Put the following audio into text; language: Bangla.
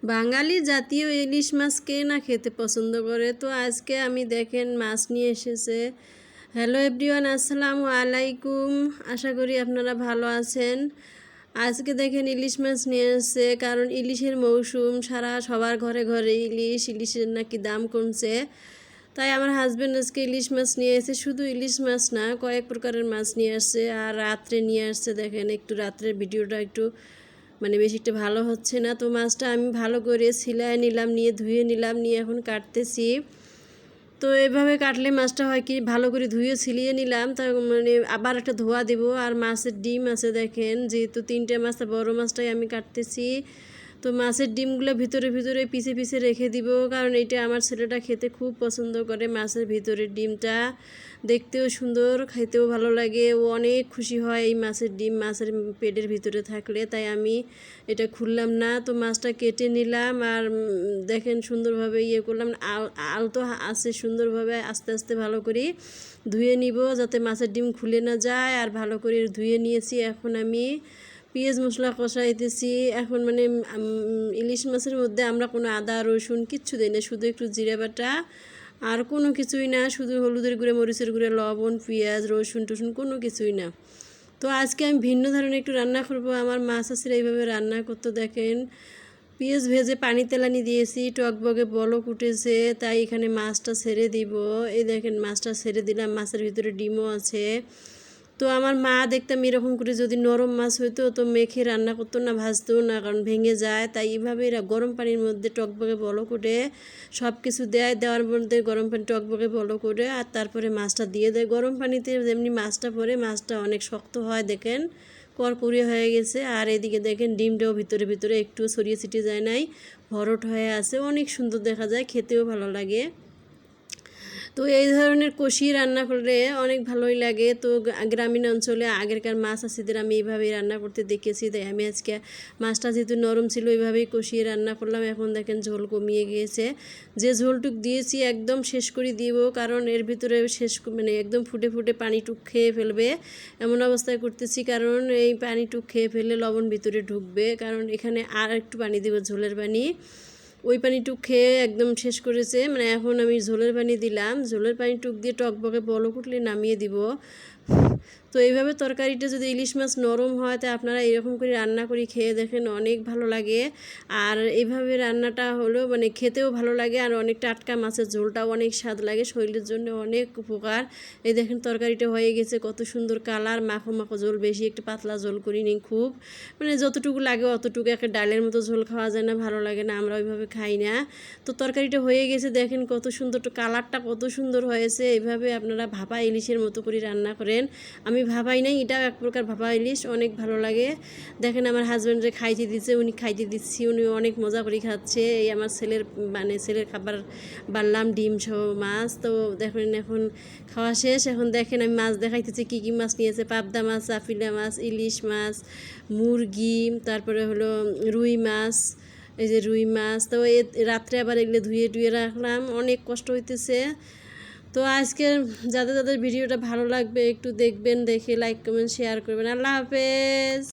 বাঙালি জাতীয় ইলিশ মাছ কে না খেতে পছন্দ করে। তো আজকে আমি দেখেন মাছ নিয়ে এসেছে। হ্যালো এভরিওয়ান, আসসালামু আলাইকুম। আশা করি আপনারা ভালো আছেন। আজকে দেখেন ইলিশ মাছ নিয়ে এসেছে, কারণ ইলিশের মৌসুম, সবার ঘরে ঘরে ইলিশের নাকি দাম কমছে। তাই আমার হাজব্যান্ড আজকে ইলিশ মাছ নিয়ে এসেছে। শুধু ইলিশ মাছ না, কয়েক প্রকারের মাছ নিয়ে আসছে আর রাত্রে নিয়ে আসছে। দেখেন একটু রাত্রের ভিডিওটা একটু বেশি একটা ভালো হচ্ছে না। তো মাছটা আমি ভালো করে ছিলায় নিলাম, নিয়ে ধুয়ে নিলাম, নিয়ে এখন কাটতেছি। তো এভাবে কাটলে মাছটা হয় কি, ভালো করে ধুয়ে ছিলিয়ে নিলাম, তা আবার একটা ধোয়া দেব। আর মাছের ডিম আছে দেখেন, যেহেতু 3টে মাছ, বড় মাছটাই আমি কাটতেছি। তো মাছের ডিমগুলো ভিতরে ভিতরে পিছে পিছে রেখে দিব, কারণ এটা আমার ছেলেটা খেতে খুব পছন্দ করে। মাছের ভিতরের ডিমটা দেখতেও সুন্দর, খেতেও ভালো লাগে, ও অনেক খুশি হয় এই মাছের ডিম মাছের পেটের ভিতরে থাকলে। তাই আমি এটা খুললাম না। তো মাছটা কেটে নিলাম আর দেখেন সুন্দরভাবে করলাম। আলতো আছে, সুন্দরভাবে আস্তে আস্তে ভালো করে ধুয়ে নিব, যাতে মাছের ডিম খুলে না যায়। আর ভালো করে ধুয়ে নিয়েছি। এখন আমি পেঁয়াজ মশলা কষাইতেছি। এখন ইলিশ মাছের মধ্যে আমরা কোনো আদা রসুন কিচ্ছু দিই না, শুধু একটু জিরা বাটা আর কোনো কিছুই না, শুধু হলুদের গুঁড়ো, মরিচের গুঁড়ো, লবণ, পেঁয়াজ, রসুন টসুন কোনো কিছুই না। তো আজকে আমি ভিন্ন ধরনের একটু রান্না করব। আমার মাছ আছে এইভাবে রান্না করতে দেখেন। পেঁয়াজ ভেজে পানি তেলানি দিয়েছি, টকবগে বলক উঠেছে, তাই এখানে মাছটা ছেড়ে দিব। এই দেখেন মাছটা ছেড়ে দিলাম, মাছের ভিতরে ডিমও আছে। তো আমার মা দেখতাম এরকম করে, যদি নরম মাছ হইতো তো মেখে রান্না করতো না, ভাজতো না, কারণ ভেঙে যায়। তাই এইভাবে গরম পানির মধ্যে টকবগে বলক করে সব কিছু দেওয়ার মধ্যে গরম পানি টকবগে বলক করে আর তারপরে মাছটা দিয়ে দেয়। গরম পানিতে যেমনি মাছটা পরে, মাছটা অনেক শক্ত হয় দেখেন, করকুরিয়ে হয়ে গেছে। আর এদিকে দেখেন ডিমটাও ভিতরে ভিতরে একটু ছড়িয়ে ছিটিয়ে যায় নাই, ভরট হয়ে আছে, অনেক সুন্দর দেখা যায়, খেতেও ভালো লাগে। তো এই ধরনের কষিয়ে রান্না করলে অনেক ভালোই লাগে। তো গ্রামীণ অঞ্চলে আগেরকার মাছ চাষিদের আমি এইভাবেই রান্না করতে দেখেছি। তাই আমি আজকে মাছটা যেহেতু নরম ছিল এইভাবেই কষিয়ে রান্না করলাম। এখন দেখেন ঝোল কমিয়ে গিয়েছে, যে ঝোলটুক দিয়েছি একদম শেষ করে দিব, কারণ এর ভিতরে একদম ফুটে ফুটে পানিটুক খেয়ে ফেলবে, এমন অবস্থায় করতেছি। কারণ এই পানিটুক খেয়ে ফেললে লবণ ভিতরে ঢুকবে, কারণ এখানে আর একটু পানি দিব, ঝোলের পানি। ওই পানিটুক খেয়ে একদম শেষ করেছে, এখন আমি ঝোলের পানি দিলাম। ঝোলের পানিটুক দিয়ে টকবকে বলক উঠলে নামিয়ে দিব। তো এইভাবে তরকারিটা যদি ইলিশ মাছ নরম হয়, তা আপনারা এরকম করে রান্না করে খেয়ে দেখেন, অনেক ভালো লাগে। আর এইভাবে রান্নাটা হলো খেতেও ভালো লাগে, আর অনেক টাটকা মাছের ঝোলটাও অনেক স্বাদ লাগে, শরীরের জন্য অনেক উপকার। এই দেখেন তরকারিটা হয়ে গেছে, কত সুন্দর কালার, মাখো মাখো ঝোল, বেশি একটু পাতলা ঝোল করিনি, খুব যতটুকু লাগে অতটুকু। একটা ডালের মতো ঝোল খাওয়া যায় না, ভালো লাগে না, আমরা ওইভাবে খাই না। তো তরকারিটা হয়ে গেছে দেখেন, কত সুন্দর, কালারটা কত সুন্দর হয়েছে। এইভাবে আপনারা ভাপা ইলিশের মতো করে রান্না করেন। আমি ভাবাই নাই, এটাও এক প্রকার ভাপা ইলিশ, অনেক ভালো লাগে। দেখেন আমার হাজব্যান্ডে খাইতে দিচ্ছে, উনি খাইতে দিচ্ছি, উনি অনেক মজা করে খাচ্ছে। এই আমার ছেলের খাবার বানলাম, ডিম সহ মাছ। তো দেখেন এখন খাওয়া শেষ। এখন দেখেন আমি মাছ দেখাইতেছি, কী কী মাছ নিয়েছে। পাবদা মাছ, চাপিলা মাছ, ইলিশ মাছ, মুরগি, তারপরে হলো রুই মাছ, এই যে রুই মাছ। তো রাত্রে আবার এগুলো ধুয়ে টুয়ে রাখলাম, অনেক কষ্ট হইতেছে। তো আজকের যাদের যাদের ভিডিওটা ভালো লাগবে একটু দেখবেন, দেখে লাইক কমেন্ট শেয়ার করবেন। আল্লাহ হাফেজ।